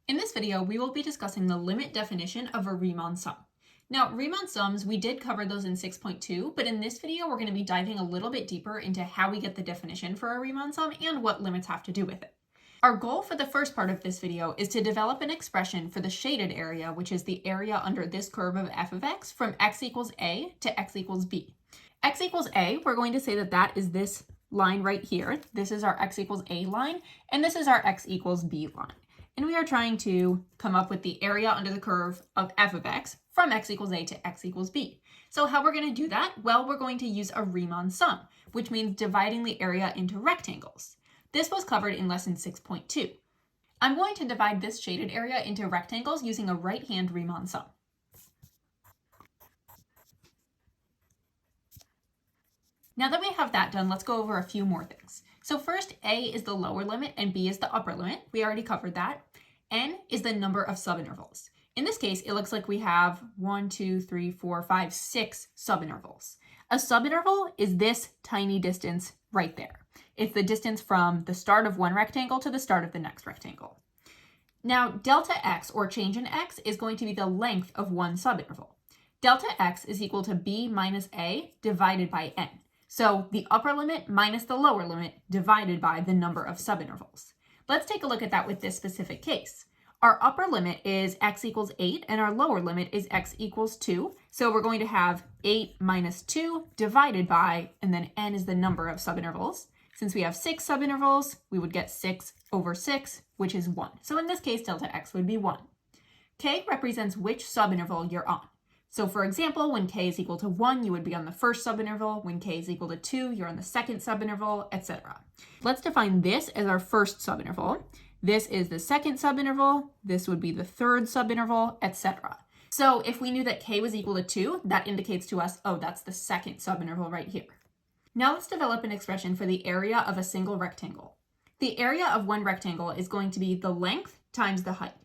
In this video, we will be discussing the limit definition of a Riemann sum. Now, Riemann sums, we did cover those in 6.2, but in this video, we're going to be diving a little bit deeper into how we get the definition for a Riemann sum and what limits have to do with it. Our goal for the first part of this video is to develop an expression for the shaded area, which is the area under this curve of f of x from x equals a to x equals b. X equals a, we're going to say that that is this line right here. This is our x equals a line, and this is our x equals b line. And we are trying to come up with the area under the curve of f of x from x equals a to x equals b. So how we're going to do that? Well, we're going to use a Riemann sum, which means dividing the area into rectangles. This was covered in lesson 6.2. I'm going to divide this shaded area into rectangles using a right-hand Riemann sum. Now that we have that done, let's go over a few more things. So first, a is the lower limit and b is the upper limit. We already covered that. N is the number of subintervals. In this case, it looks like we have 1, 2, 3, 4, 5, 6 subintervals. A subinterval is this tiny distance right there. It's the distance from the start of one rectangle to the start of the next rectangle. Now, delta x, or change in x, is going to be the length of one subinterval. Delta x is equal to b minus a divided by n. So the upper limit minus the lower limit divided by the number of subintervals. Let's take a look at that with this specific case. Our upper limit is x equals 8 and our lower limit is x equals 2. So we're going to have 8 minus 2 divided by, and then n is the number of subintervals. Since we have 6 subintervals, we would get 6 over 6, which is 1. So in this case, delta x would be 1. K represents which subinterval you're on. So for example, when k is equal to 1, you would be on the first subinterval. When k is equal to 2, you're on the second subinterval, etc. Let's define this as our first subinterval. This is the second subinterval. This would be the third subinterval, etc. So if we knew that k was equal to 2, that indicates to us, oh, that's the second subinterval right here. Now let's develop an expression for the area of a single rectangle. The area of one rectangle is going to be the length times the height.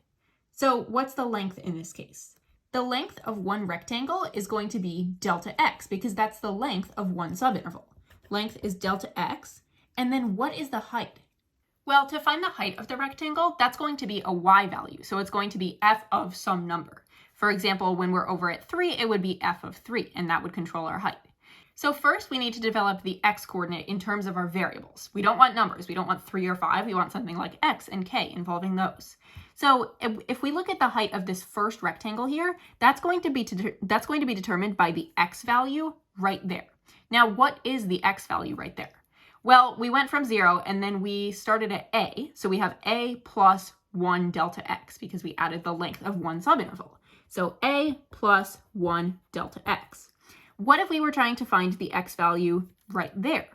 So what's the length in this case? The length of one rectangle is going to be delta x because that's the length of one subinterval. Length is delta x. And then what is the height? Well, to find the height of the rectangle, that's going to be a y value. So it's going to be f of some number. For example, when we're over at 3, it would be f of 3, and that would control our height. So first, we need to develop the x coordinate in terms of our variables. We don't want numbers. We don't want 3 or 5. We want something like x and k involving those. So if we look at the height of this first rectangle here, that's going to be determined by the x value right there. Now, what is the x value right there? Well, we went from 0 and then we started at a. So we have a plus 1 delta x because we added the length of one subinterval. So a plus 1 delta x. What if we were trying to find the x value right there?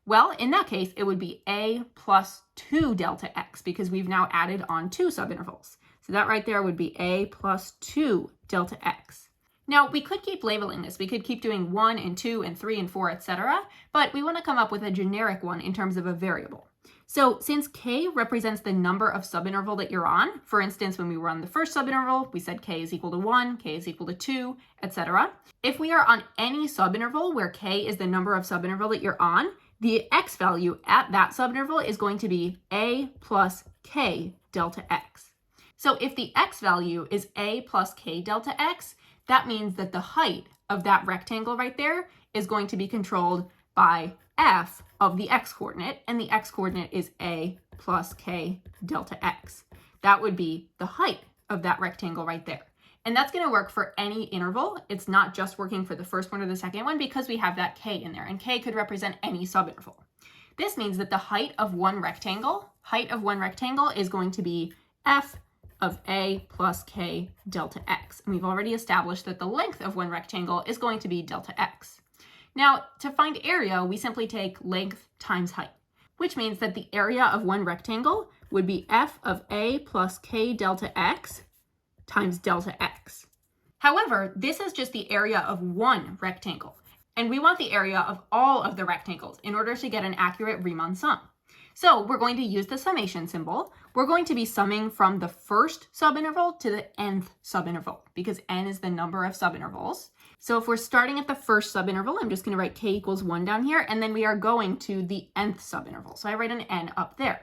Well, in that case, it would be a plus 2 delta x because we've now added on 2 subintervals. So that right there would be a plus 2 delta x. Now, we could keep labeling this. We could keep doing 1 and 2 and 3 and 4, etc. But we want to come up with a generic one in terms of a variable. So since k represents the number of subinterval that you're on, for instance, when we were on the first subinterval, we said k is equal to 1, k is equal to 2, etc. If we are on any subinterval where k is the number of subinterval that you're on, the x value at that subinterval is going to be a plus k delta x. So if the x value is a plus k delta x, that means that the height of that rectangle right there is going to be controlled by f of the x-coordinate, and the x-coordinate is a plus k delta x. That would be the height of that rectangle right there. And that's going to work for any interval. It's not just working for the first one or the second one because we have that k in there, and k could represent any subinterval. This means that the height of one rectangle is going to be f of a plus k delta x. And we've already established that the length of one rectangle is going to be delta x. Now, to find area, we simply take length times height, which means that the area of one rectangle would be f of a plus k delta x times delta x. However, this is just the area of one rectangle, and we want the area of all of the rectangles in order to get an accurate Riemann sum. So we're going to use the summation symbol. We're going to be summing from the first subinterval to the nth subinterval because n is the number of subintervals. So if we're starting at the first subinterval, I'm just going to write k equals 1 down here, and then we are going to the nth subinterval. So I write an n up there.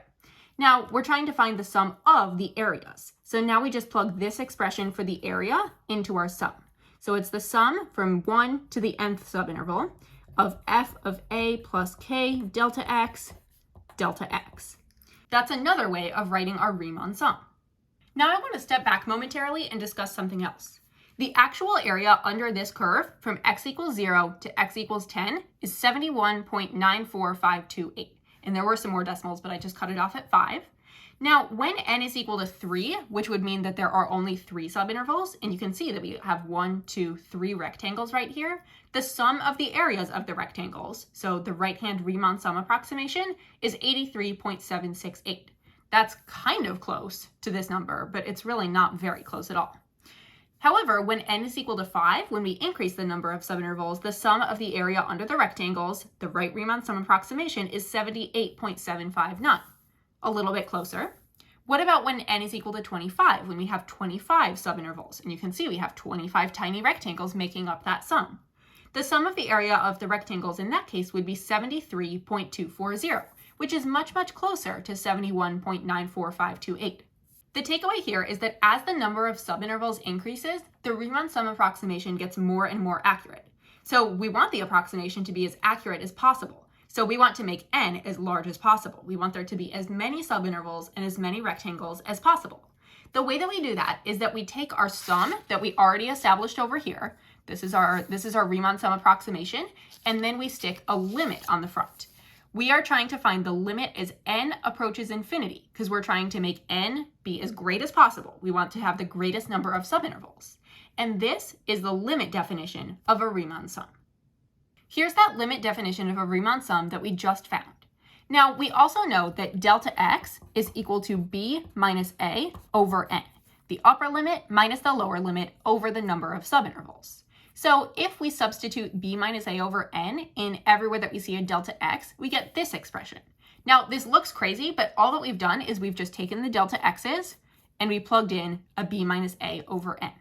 Now, we're trying to find the sum of the areas. So now we just plug this expression for the area into our sum. So it's the sum from 1 to the nth subinterval of f of a plus k delta x. That's another way of writing our Riemann sum. Now I want to step back momentarily and discuss something else. The actual area under this curve from x equals 0 to x equals 10 is 71.94528. And there were some more decimals, but I just cut it off at 5. Now, when n is equal to 3, which would mean that there are only 3 subintervals, and you can see that we have 1, 2, 3 rectangles right here, the sum of the areas of the rectangles, so the right-hand Riemann sum approximation, is 83.768. That's kind of close to this number, but it's really not very close at all. However, when n is equal to 5, when we increase the number of subintervals, the sum of the area under the rectangles, the right Riemann sum approximation, is 78.759. A little bit closer. What about when n is equal to 25, when we have 25 subintervals? And you can see we have 25 tiny rectangles making up that sum. The sum of the area of the rectangles in that case would be 73.240, which is much, much closer to 71.94528. The takeaway here is that as the number of subintervals increases, the Riemann sum approximation gets more and more accurate. So we want the approximation to be as accurate as possible. So we want to make n as large as possible. We want there to be as many subintervals and as many rectangles as possible. The way that we do that is that we take our sum that we already established over here. This is our Riemann sum approximation, and then we stick a limit on the front. We are trying to find the limit as n approaches infinity because we're trying to make n be as great as possible. We want to have the greatest number of subintervals. And this is the limit definition of a Riemann sum. Here's that limit definition of a Riemann sum that we just found. Now, we also know that delta x is equal to b minus a over n, the upper limit minus the lower limit over the number of subintervals. So if we substitute b minus a over n in everywhere that we see a delta x, we get this expression. Now, this looks crazy, but all that we've done is we've just taken the delta x's and we plugged in a b minus a over n.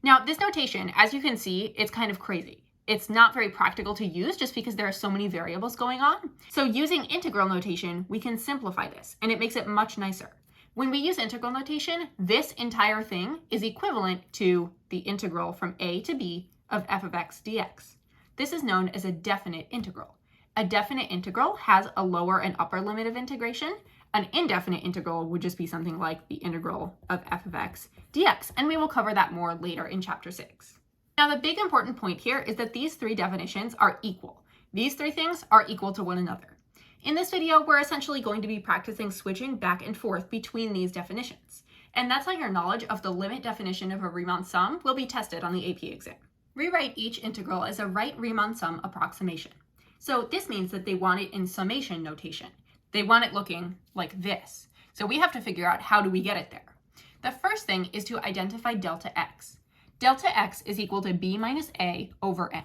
Now, this notation, as you can see, it's kind of crazy. It's not very practical to use just because there are so many variables going on. So using integral notation, we can simplify this, and it makes it much nicer. When we use integral notation, this entire thing is equivalent to the integral from a to b of f of x dx. This is known as a definite integral. A definite integral has a lower and upper limit of integration. An indefinite integral would just be something like the integral of f of x dx, and we will cover that more later in chapter 6. Now, the big important point here is that these 3 definitions are equal. These 3 things are equal to one another. In this video, we're essentially going to be practicing switching back and forth between these definitions. And that's how your knowledge of the limit definition of a Riemann sum will be tested on the AP exam. Rewrite each integral as a right Riemann sum approximation. So this means that they want it in summation notation. They want it looking like this. So we have to figure out how do we get it there. The first thing is to identify delta x. Delta x is equal to b minus a over n.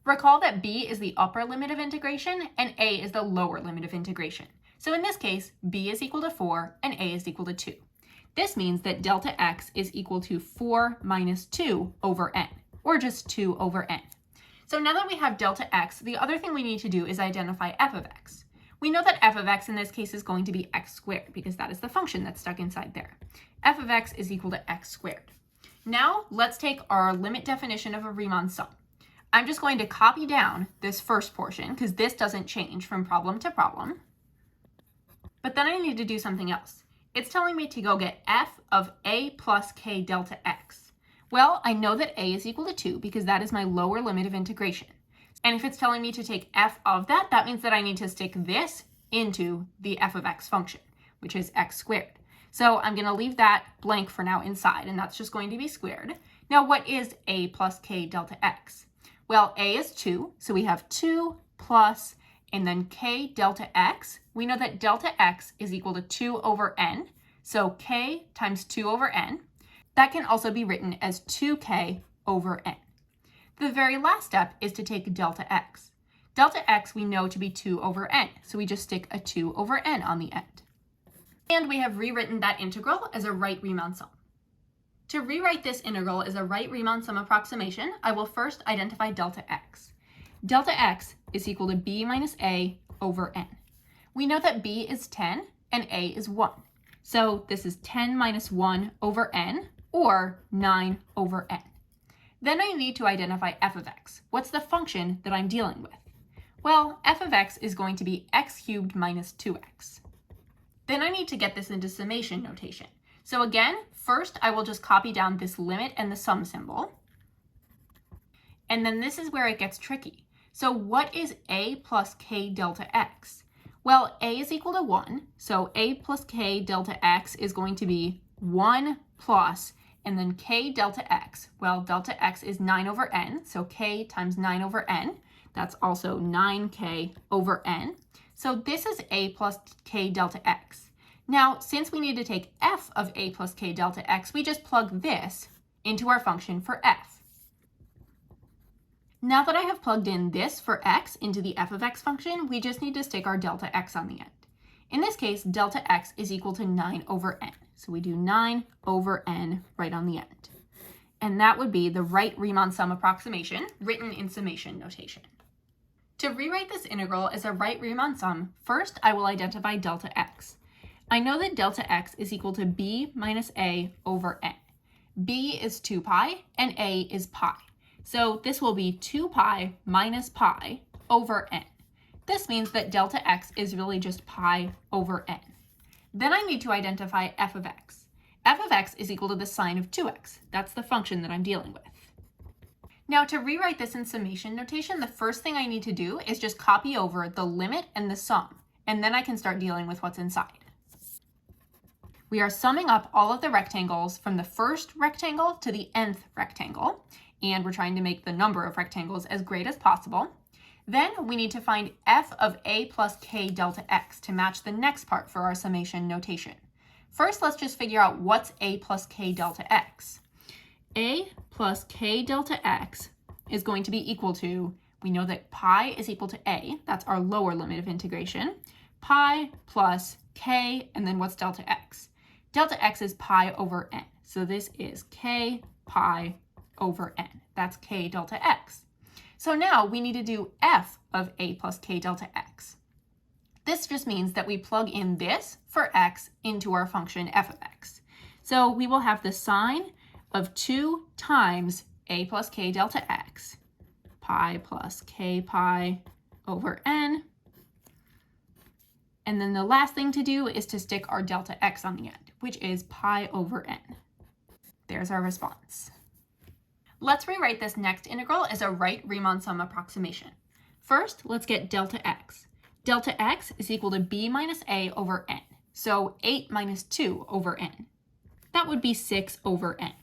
Recall that b is the upper limit of integration and a is the lower limit of integration. So in this case, b is equal to 4 and a is equal to 2. This means that delta x is equal to 4 minus 2 over n, or just 2 over n. So now that we have delta x, the other thing we need to do is identify f of x. We know that f of x in this case is going to be x squared because that is the function that's stuck inside there. F of x is equal to x squared. Now let's take our limit definition of a Riemann sum. I'm just going to copy down this first portion because this doesn't change from problem to problem. But then I need to do something else. It's telling me to go get f of a plus k delta x. Well, I know that a is equal to 2 because that is my lower limit of integration. And if it's telling me to take f of that, that means that I need to stick this into the f of x function, which is x squared. So I'm going to leave that blank for now inside, and that's just going to be squared. Now, what is a plus k delta x? Well, a is 2, so we have 2 plus, and then k delta x. We know that delta x is equal to 2 over n, so k times 2 over n. That can also be written as 2k over n. The very last step is to take delta x. Delta x we know to be 2 over n, so we just stick a 2 over n on the end. And we have rewritten that integral as a right Riemann sum. To rewrite this integral as a right Riemann sum approximation, I will first identify delta x. Delta x is equal to b minus a over n. We know that b is 10 and a is 1. So this is 10 minus 1 over n, or 9 over n. Then I need to identify f of x. What's the function that I'm dealing with? Well, f of x is going to be x cubed minus 2x. Then I need to get this into summation notation. So again, first I will just copy down this limit and the sum symbol. And then this is where it gets tricky. So what is a plus k delta x? Well, a is equal to 1, so a plus k delta x is going to be 1 plus, and then k delta x. Well, delta x is 9 over n, so k times 9 over n. That's also 9k over n. So this is a plus k delta x. Now, since we need to take f of a plus k delta x, we just plug this into our function for f. Now that I have plugged in this for x into the f of x function, we just need to stick our delta x on the end. In this case, delta x is equal to 9 over n. So we do 9 over n right on the end. And that would be the right Riemann sum approximation written in summation notation. To rewrite this integral as a right Riemann sum, first I will identify delta x. I know that delta x is equal to b minus a over n. b is 2 pi and a is pi. So this will be 2 pi minus pi over n. This means that delta x is really just pi over n. Then I need to identify f of x. f of x is equal to the sine of 2x. That's the function that I'm dealing with. Now to rewrite this in summation notation, the first thing I need to do is just copy over the limit and the sum, and then I can start dealing with what's inside. We are summing up all of the rectangles from the first rectangle to the nth rectangle, and we're trying to make the number of rectangles as great as possible. Then we need to find f of a plus k delta x to match the next part for our summation notation. First, let's just figure out what's a plus k delta x. A plus k delta x is going to be equal to, we know that pi is equal to a, that's our lower limit of integration, pi plus k, and then what's delta x? Delta x is pi over n, so this is k pi over n. That's k delta x. So now we need to do f of a plus k delta x. This just means that we plug in this for x into our function f of x. So we will have the sine of 2 times a plus k delta x, pi plus k pi over n. And then the last thing to do is to stick our delta x on the end, which is pi over n. There's our response. Let's rewrite this next integral as a right Riemann sum approximation. First, let's get delta x. Delta x is equal to b minus a over n. So 8 minus 2 over n. That would be 6 over n.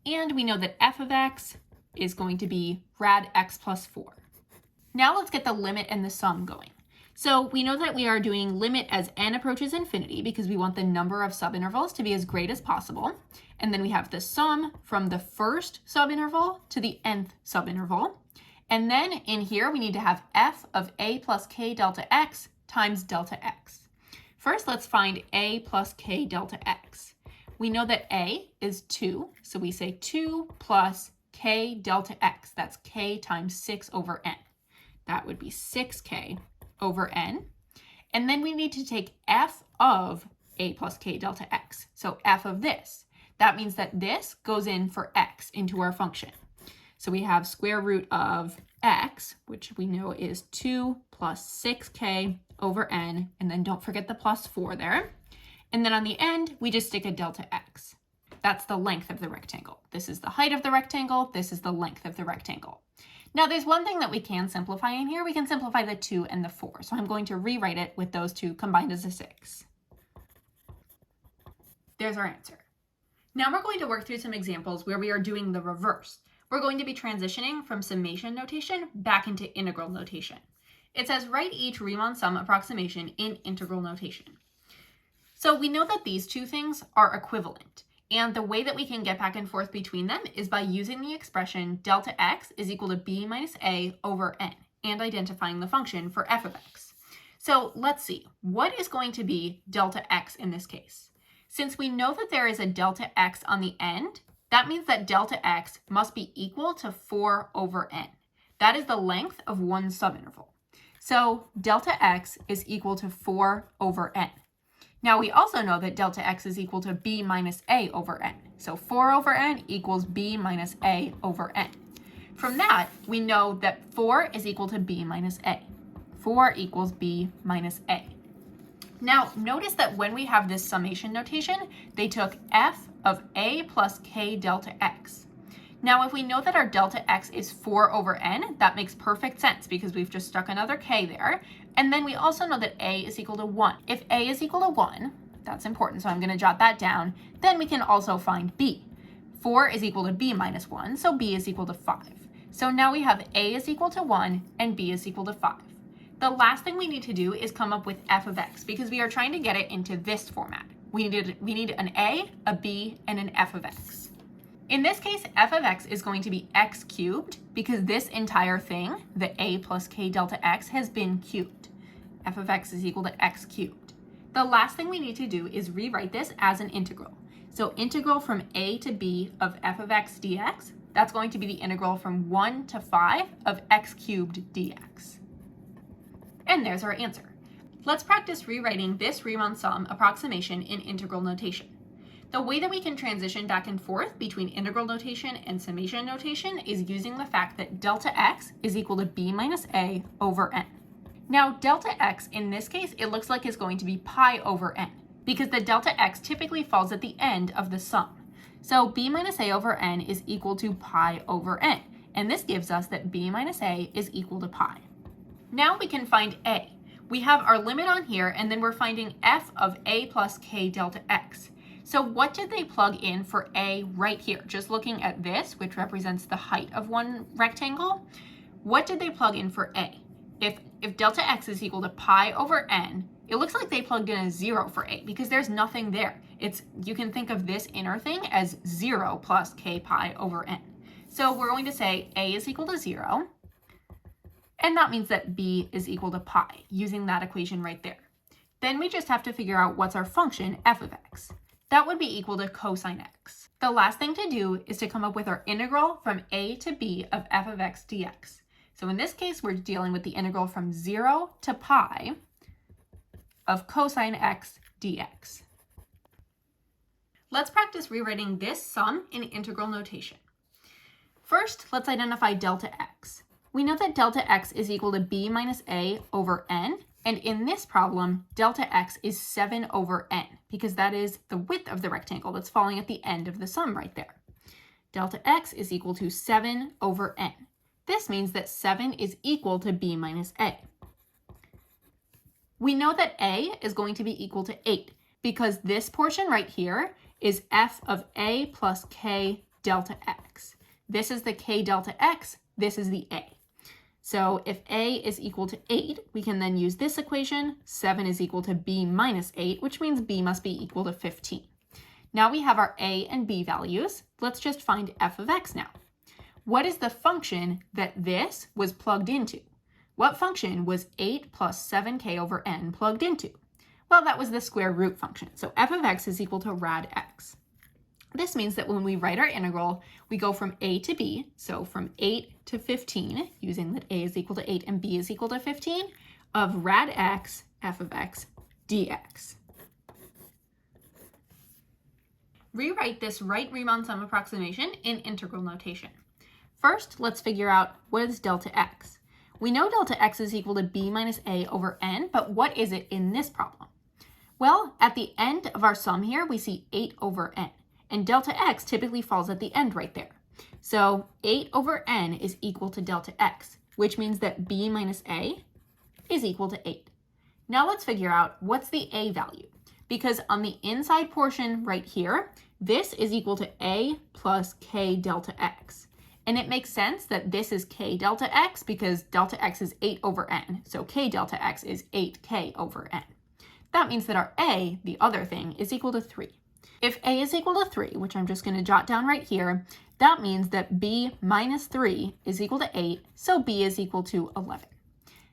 And we know that f of x is going to be rad x plus 4. Now let's get the limit and the sum going. So we know that we are doing limit as n approaches infinity because we want the number of subintervals to be as great as possible. And then we have the sum from the first subinterval to the nth subinterval. And then in here, we need to have f of a plus k delta x times delta x. First, let's find a plus k delta x. We know that a is 2, so we say 2 plus k delta x. That's k times 6 over n. That would be 6k over n. And then we need to take f of a plus k delta x. So f of this. That means that this goes in for x into our function. So we have square root of x, which we know is 2 plus 6k over n, and then don't forget the plus 4 there. And then on the end, we just stick a delta x. That's the length of the rectangle. This is the height of the rectangle. This is the length of the rectangle. Now there's one thing that we can simplify in here. We can simplify the 2 and the 4. So I'm going to rewrite it with those two combined as a 6. There's our answer. Now we're going to work through some examples where we are doing the reverse. We're going to be transitioning from summation notation back into integral notation. It says write each Riemann sum approximation in integral notation. So we know that these two things are equivalent. And the way that we can get back and forth between them is by using the expression delta x is equal to b minus a over n and identifying the function for f of x. So let's see, what is going to be delta x in this case? Since we know that there is a delta x on the end, that means that delta x must be equal to 4 over n. That is the length of one subinterval. So delta x is equal to 4 over n. Now we also know that delta x is equal to b minus a over n. So 4 over n equals b minus a over n. From that, we know that 4 is equal to b minus a. 4 equals b minus a. Now, notice that when we have this summation notation, they took f of a plus k delta x. Now, if we know that our delta x is 4 over n, that makes perfect sense because we've just stuck another k there. And then we also know that a is equal to 1. If a is equal to 1, that's important, so I'm going to jot that down. Then we can also find b. 4 is equal to b minus 1, so b is equal to 5. So now we have a is equal to 1 and b is equal to 5. The last thing we need to do is come up with f of x because we are trying to get it into this format. We need an a b, and an f of x. In this case, f of x is going to be x cubed because this entire thing, the a plus k delta x, has been cubed. F of x is equal to x cubed. The last thing we need to do is rewrite this as an integral. So integral from a to b of f of x dx, that's going to be the integral from 1 to 5 of x cubed dx. And there's our answer. Let's practice rewriting this Riemann sum approximation in integral notation. The way that we can transition back and forth between integral notation and summation notation is using the fact that delta x is equal to b minus a over n. Now, delta x in this case, it looks like it's going to be pi over n because the delta x typically falls at the end of the sum. So b minus a over n is equal to pi over n, and this gives us that b minus a is equal to pi. Now we can find a. We have our limit on here, and then we're finding f of a plus k delta x. So what did they plug in for a right here? Just looking at this, which represents the height of one rectangle, what did they plug in for a? If delta x is equal to pi over n, it looks like they plugged in a 0 for a because there's nothing there. You can think of this inner thing as 0 plus k pi over n. So we're going to say a is equal to 0. And that means that b is equal to pi, using that equation right there. Then we just have to figure out what's our function, f of x. That would be equal to cosine x. The last thing to do is to come up with our integral from a to b of f of x dx. So in this case, we're dealing with the integral from 0 to pi of cosine x dx. Let's practice rewriting this sum in integral notation. First, let's identify delta x. We know that delta x is equal to b minus a over n, and in this problem, delta x is 7 over n, because that is the width of the rectangle that's falling at the end of the sum right there. Delta x is equal to 7 over n. This means that 7 is equal to b minus a. We know that a is going to be equal to 8, because this portion right here is f of a plus k delta x. This is the k delta x, this is the a. So if a is equal to 8, we can then use this equation. 7 is equal to b minus 8, which means b must be equal to 15. Now we have our a and b values. Let's just find f of x now. What is the function that this was plugged into? What function was 8 plus 7k over n plugged into? Well, that was the square root function. So f of x is equal to rad x. This means that when we write our integral, we go from a to b, so from 8 to 15, using that a is equal to 8 and b is equal to 15, of rad x, f of x, dx. Rewrite this right Riemann sum approximation in integral notation. First, let's figure out what is delta x. We know delta x is equal to b minus a over n, but what is it in this problem? Well, at the end of our sum here, we see 8 over n. And delta x typically falls at the end right there. So 8 over n is equal to delta x, which means that b minus a is equal to 8. Now let's figure out what's the a value. Because on the inside portion right here, this is equal to a plus k delta x. And it makes sense that this is k delta x because delta x is 8 over n. So k delta x is 8k over n. That means that our a, the other thing, is equal to 3. If a is equal to 3, which I'm just going to jot down right here, that means that b minus 3 is equal to 8, so b is equal to 11.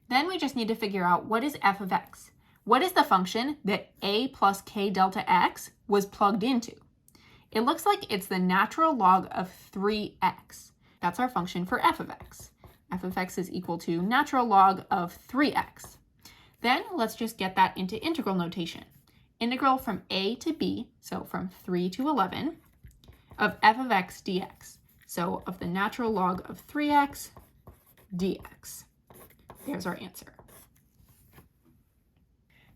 Then we just need to figure out what is f of x. What is the function that a plus k delta x was plugged into? It looks like it's the natural log of 3x. That's our function for f of x. F of x is equal to natural log of 3x. Then let's just get that into integral notation. integral from a to b, so from 3 to 11, of f of x dx, so of the natural log of 3x dx. There's our answer.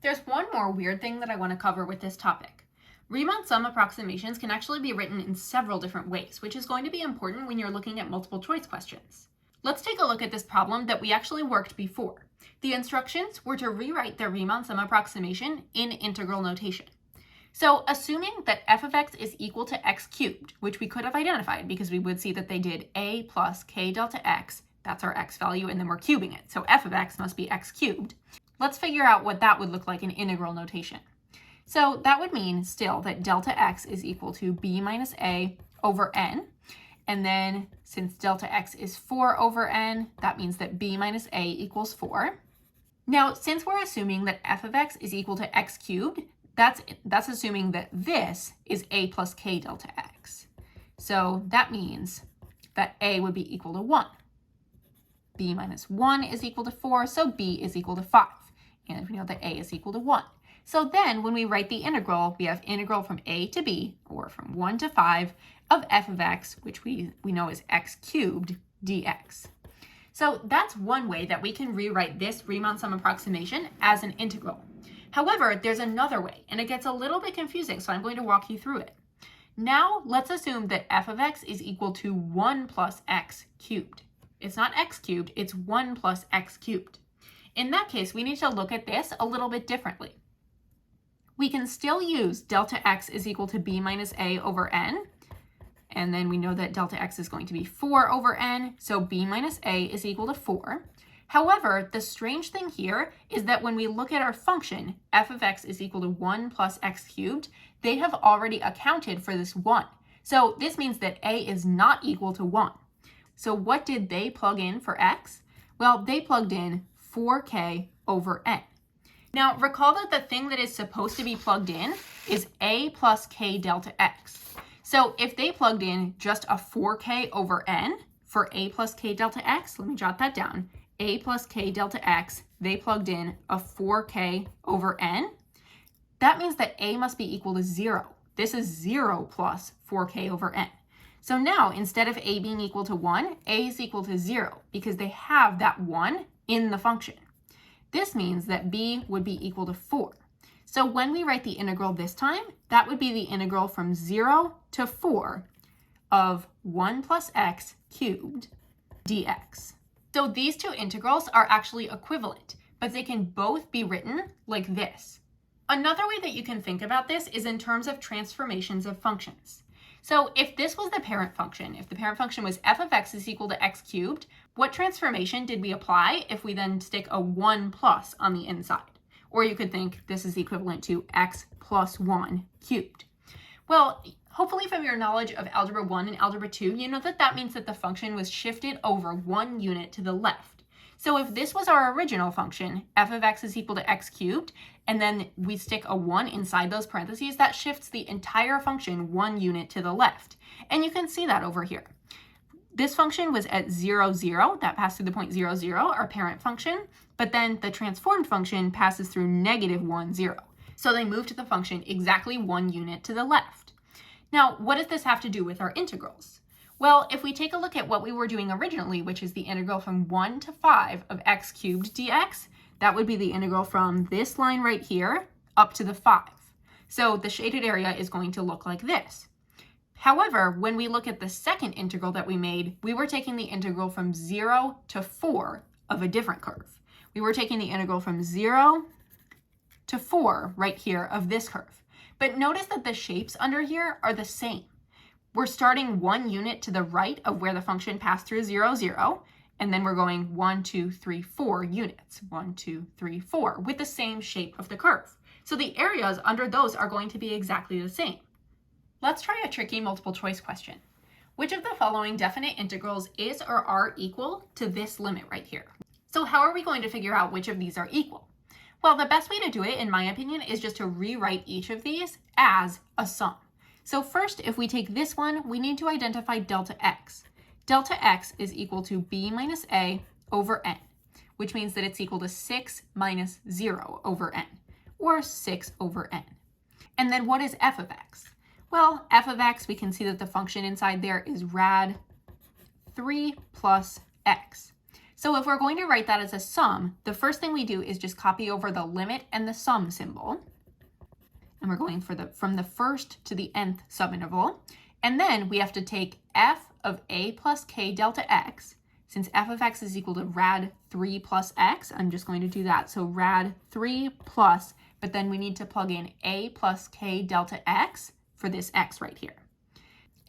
There's one more weird thing that I want to cover with this topic. Riemann sum approximations can actually be written in several different ways, which is going to be important when you're looking at multiple choice questions. Let's take a look at this problem that we actually worked before. The instructions were to rewrite the Riemann sum approximation in integral notation. So assuming that f of x is equal to x cubed, which we could have identified because we would see that they did a plus k delta x, that's our x value, and then we're cubing it. So f of x must be x cubed. Let's figure out what that would look like in integral notation. So that would mean still that delta x is equal to b minus a over n. And then since delta x is 4 over n, that means that b minus a equals 4. Now, since we're assuming that f of x is equal to x cubed, that's assuming that this is a plus k delta x. So that means that a would be equal to 1. b minus 1 is equal to 4, so b is equal to 5. And we know that a is equal to 1. So then when we write the integral, we have integral from a to b, or from 1 to 5, of f of x, which we know is x cubed dx. So that's one way that we can rewrite this Riemann sum approximation as an integral. However, there's another way, and it gets a little bit confusing, so I'm going to walk you through it. Now, let's assume that f of x is equal to 1 plus x cubed. It's not x cubed, it's 1 plus x cubed. In that case, we need to look at this a little bit differently. We can still use delta x is equal to b minus a over n, and then we know that delta x is going to be 4 over n, so b minus a is equal to 4. However, the strange thing here is that when we look at our function, f of x is equal to 1 plus x cubed, they have already accounted for this 1. So this means that a is not equal to 1. So what did they plug in for x? Well, they plugged in 4k over n. Now, recall that the thing that is supposed to be plugged in is a plus k delta x. So if they plugged in just a 4k over n for a plus k delta x, let me jot that down, a plus k delta x, they plugged in a 4k over n. That means that a must be equal to 0. This is 0 plus 4k over n. So now, instead of a being equal to 1, a is equal to 0 because they have that 1 in the function. This means that b would be equal to 4. So when we write the integral this time, that would be the integral from 0 to 4 of 1 plus x cubed dx. So these two integrals are actually equivalent, but they can both be written like this. Another way that you can think about this is in terms of transformations of functions. So if this was the parent function, if the parent function was f of x is equal to x cubed, what transformation did we apply if we then stick a 1 plus on the inside? Or you could think this is equivalent to x plus 1 cubed. Well, hopefully from your knowledge of Algebra 1 and Algebra 2, you know that that means that the function was shifted over 1 unit to the left. So if this was our original function, f of x is equal to x cubed, and then we stick a 1 inside those parentheses, that shifts the entire function 1 unit to the left. And you can see that over here. This function was at 0, 0. That passed through the point 0, 0, our parent function. But then the transformed function passes through negative 1, 0. So they moved the function exactly 1 unit to the left. Now, what does this have to do with our integrals? Well, if we take a look at what we were doing originally, which is the integral from 1 to 5 of x cubed dx, that would be the integral from this line right here up to the 5. So the shaded area is going to look like this. However, when we look at the second integral that we made, we were taking the integral from 0 to 4 of a different curve. We were taking the integral from 0 to 4 right here of this curve. But notice that the shapes under here are the same. We're starting 1 unit to the right of where the function passed through 0, 0, and then we're going 1, 2, 3, 4 units. 1, 2, 3, 4 with the same shape of the curve. So the areas under those are going to be exactly the same. Let's try a tricky multiple choice question. Which of the following definite integrals is or are equal to this limit right here? So how are we going to figure out which of these are equal? Well, the best way to do it, in my opinion, is just to rewrite each of these as a sum. So first, if we take this one, we need to identify delta x. Delta x is equal to b minus a over n, which means that it's equal to 6 minus 0 over n, or 6 over n. And then what is f of x? Well, f of x, we can see that the function inside there is rad 3 plus x. So if we're going to write that as a sum, the first thing we do is just copy over the limit and the sum symbol. And we're going from the first to the nth subinterval. And then we have to take f of a plus k delta x. Since f of x is equal to rad 3 plus x, I'm just going to do that. So rad 3 plus, but then we need to plug in a plus k delta x for this x right here.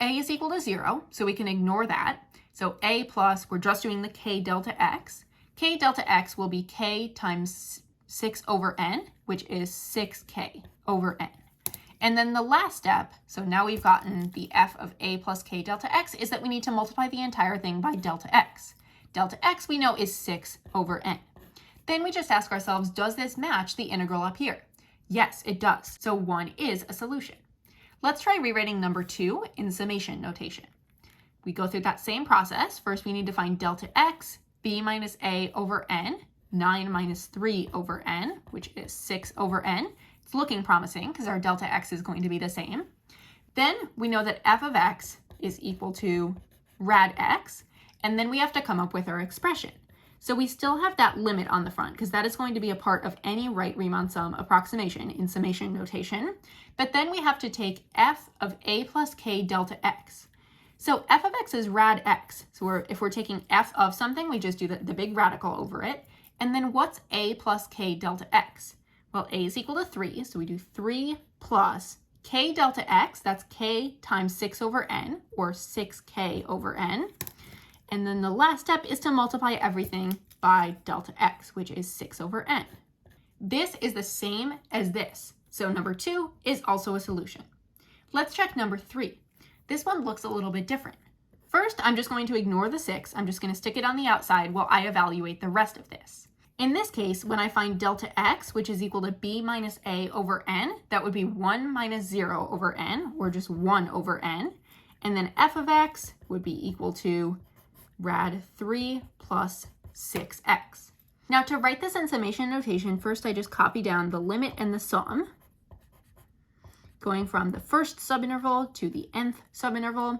A is equal to 0, so we can ignore that. So a plus, we're just doing the k delta x. K delta x will be k times 6 over n, which is 6k over n. And then the last step, so now we've gotten the f of a plus k delta x, is that we need to multiply the entire thing by delta x. Delta x we know is 6 over n. Then we just ask ourselves, does this match the integral up here? Yes, it does. So 1 is a solution. Let's try rewriting number 2 in summation notation. We go through that same process. First, we need to find delta x, b minus a over n, 9 minus 3 over n, which is 6 over n. It's looking promising because our delta x is going to be the same. Then we know that f of x is equal to rad x, and then we have to come up with our expression. So we still have that limit on the front because that is going to be a part of any right Riemann sum approximation in summation notation. But then we have to take f of a plus k delta x. So f of x is rad x. So if we're taking f of something, we just do the big radical over it. And then what's a plus k delta x? Well, a is equal to 3, so we do 3 plus k delta x, that's k times 6 over n, or 6k over n. And then the last step is to multiply everything by delta x, which is 6 over n. This is the same as this, so number 2 is also a solution. Let's check number 3. This one looks a little bit different. First, I'm just going to ignore the 6. I'm just going to stick it on the outside while I evaluate the rest of this. In this case, when I find delta x, which is equal to b minus a over n, that would be 1 minus 0 over n, or just 1 over n. And then f of x would be equal to rad 3 plus 6x. Now to write this in summation notation, first I just copy down the limit and the sum, going from the first subinterval to the nth subinterval.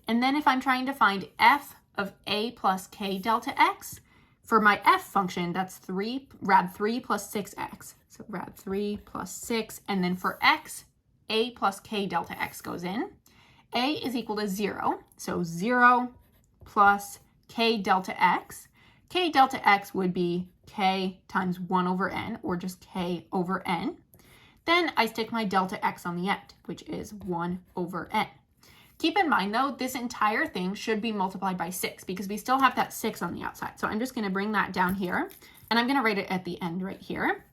And then if I'm trying to find f of a plus k delta x, for my f function, that's rad 3 plus 6x. So rad 3 plus 6, and then for x, a plus k delta x goes in. A is equal to 0, so 0 plus k delta x. K delta x would be k times 1 over n, or just k over n. Then I stick my delta x on the end, which is 1 over n. Keep in mind, though, this entire thing should be multiplied by 6 because we still have that 6 on the outside. So I'm just going to bring that down here, and I'm going to write it at the end right here.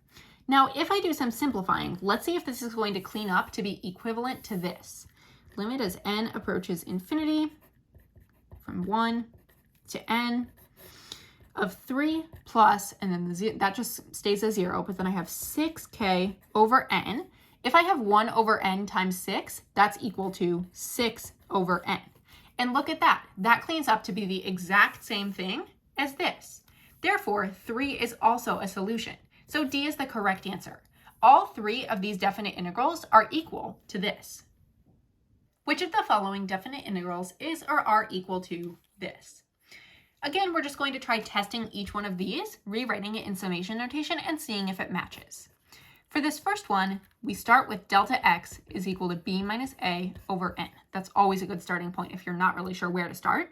Now, if I do some simplifying, let's see if this is going to clean up to be equivalent to this. Limit as n approaches infinity from 1 to n of 3 plus, and then that just stays a 0, but then I have 6k over n. If I have 1 over n times 6, that's equal to 6 over n. And look at that. That cleans up to be the exact same thing as this. Therefore, 3 is also a solution. So D is the correct answer. All 3 of these definite integrals are equal to this. Which of the following definite integrals is or are equal to this? Again, we're just going to try testing each one of these, rewriting it in summation notation, and seeing if it matches. For this first one, we start with delta x is equal to b minus a over n. That's always a good starting point if you're not really sure where to start.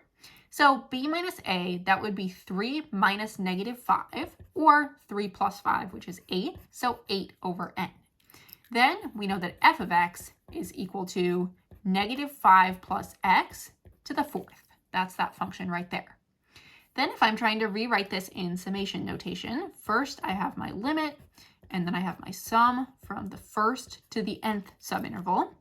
So b minus a, that would be 3 minus negative 5, or 3 plus 5, which is 8, so 8 over n. Then we know that f of x is equal to negative 5 plus x to the 4th. That's that function right there. Then if I'm trying to rewrite this in summation notation, first I have my limit, and then I have my sum from the first to the nth subinterval.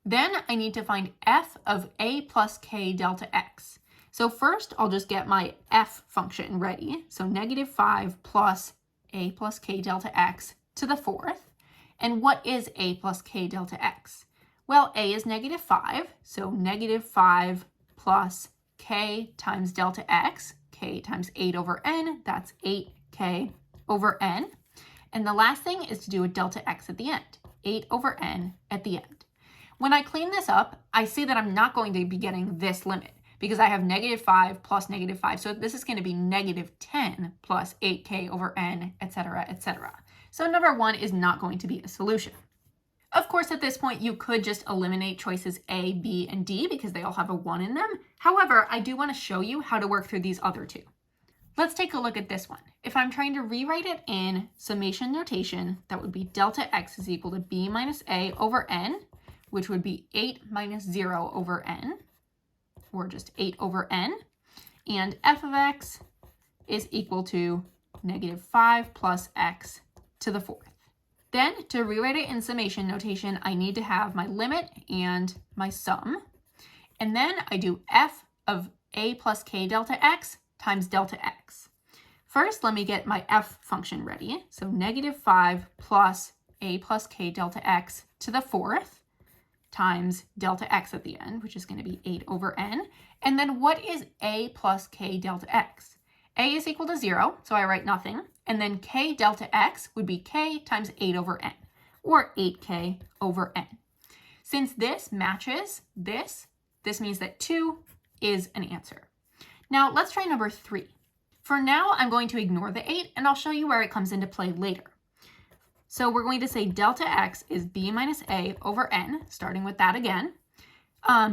Then I need to find f of a plus k delta x. So first I'll just get my f function ready. So negative 5 plus a plus k delta x to the 4th. And what is a plus k delta x? Well, a is negative 5, so negative 5 plus k times delta x, k times 8 over n, that's 8k over n. And the last thing is to do a delta x at the end. 8 over n at the end. When I clean this up, I see that I'm not going to be getting this limit because I have -5 plus -5. So this is going to be -10 plus 8k over n, etc., etc. So number 1 is not going to be a solution. Of course, at this point, you could just eliminate choices A, B, and D because they all have a 1 in them. However, I do want to show you how to work through these other two. Let's take a look at this one. If I'm trying to rewrite it in summation notation, that would be delta x is equal to b minus a over n, which would be 8 minus 0 over n, or just 8 over n, and f of x is equal to -5 plus x to the 4th. Then, to rewrite it in summation notation, I need to have my limit and my sum. And then I do f of a plus k delta x times delta x. First, let me get my f function ready. So -5 plus a plus k delta x to the 4th times delta x at the end, which is going to be 8 over n. And then what is a plus k delta x? A is equal to 0, so I write nothing. And then k delta x would be k times 8 over n, or 8k over n. Since this matches this means that 2 is an answer. Now let's try number 3. For now, I'm going to ignore the 8, and I'll show you where it comes into play later. So we're going to say delta x is b minus a over n, starting with that again.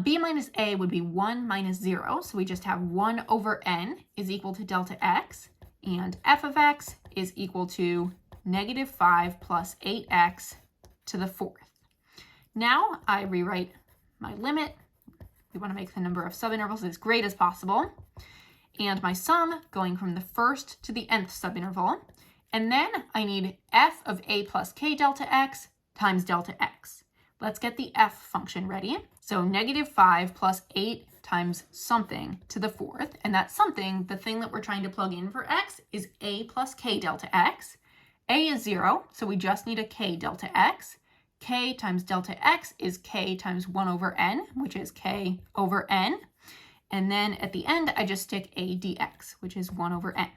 B minus a would be 1 minus 0, so we just have 1 over n is equal to delta x, and f of x is equal to -5 plus 8x to the 4th. Now I rewrite my limit. We want to make the number of subintervals as great as possible. And my sum going from the first to the nth subinterval. And then I need f of a plus k delta x times delta x. Let's get the f function ready. So -5 plus 8 times something to the 4th. And that something, the thing that we're trying to plug in for x, is a plus k delta x. A is 0, so we just need a k delta x. K times delta x is k times 1 over n, which is k over n. And then at the end, I just stick a dx, which is 1 over n.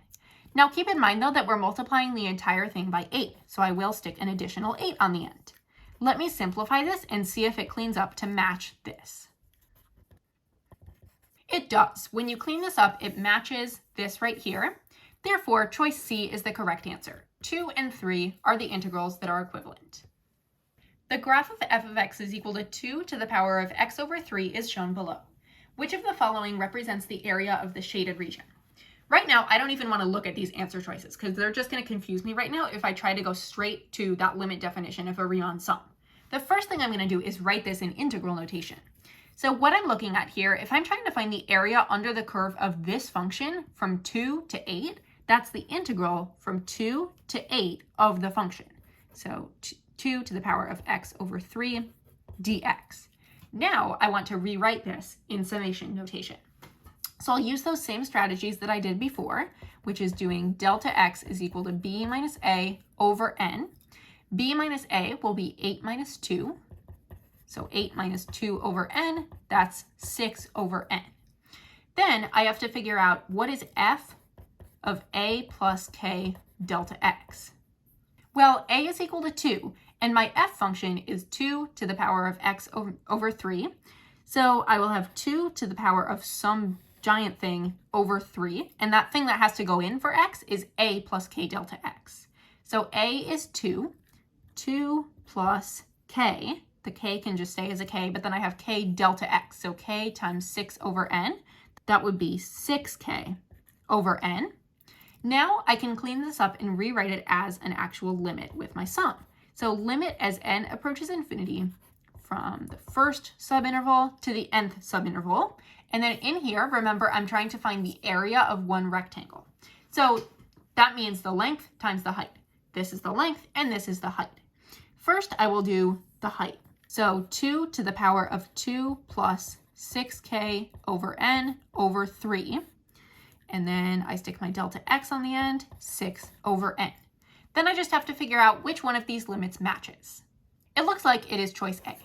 Now keep in mind, though, that we're multiplying the entire thing by 8, so I will stick an additional 8 on the end. Let me simplify this and see if it cleans up to match this. It does. When you clean this up, it matches this right here. Therefore, choice C is the correct answer. 2 and 3 are the integrals that are equivalent. The graph of f of x is equal to 2 to the power of x over 3 is shown below. Which of the following represents the area of the shaded region? Right now, I don't even want to look at these answer choices because they're just going to confuse me right now if I try to go straight to that limit definition of a Riemann sum. The first thing I'm going to do is write this in integral notation. So what I'm looking at here, if I'm trying to find the area under the curve of this function from 2 to 8, that's the integral from 2 to 8 of the function. So 2 to the power of x over 3 dx. Now I want to rewrite this in summation notation. So I'll use those same strategies that I did before, which is doing delta x is equal to b minus a over n. B minus a will be 8 minus 2. So 8 minus 2 over n, that's 6 over n. Then I have to figure out what is f of a plus k delta x. Well, a is equal to 2, and my f function is 2 to the power of x over 3. So I will have 2 to the power of some giant thing over 3, and that thing that has to go in for x is a plus k delta x. So a is 2 plus k. The k can just stay as a k, but then I have k delta x, so k times 6 over n. That would be 6k over n. Now I can clean this up and rewrite it as an actual limit with my sum. So limit as n approaches infinity from the first subinterval to the nth subinterval. And then in here, remember, I'm trying to find the area of one rectangle. So that means the length times the height. This is the length and this is the height. First, I will do the height. So 2 to the power of 2 plus 6k over n over 3. And then I stick my delta x on the end, 6 over n. Then I just have to figure out which one of these limits matches. It looks like it is choice A.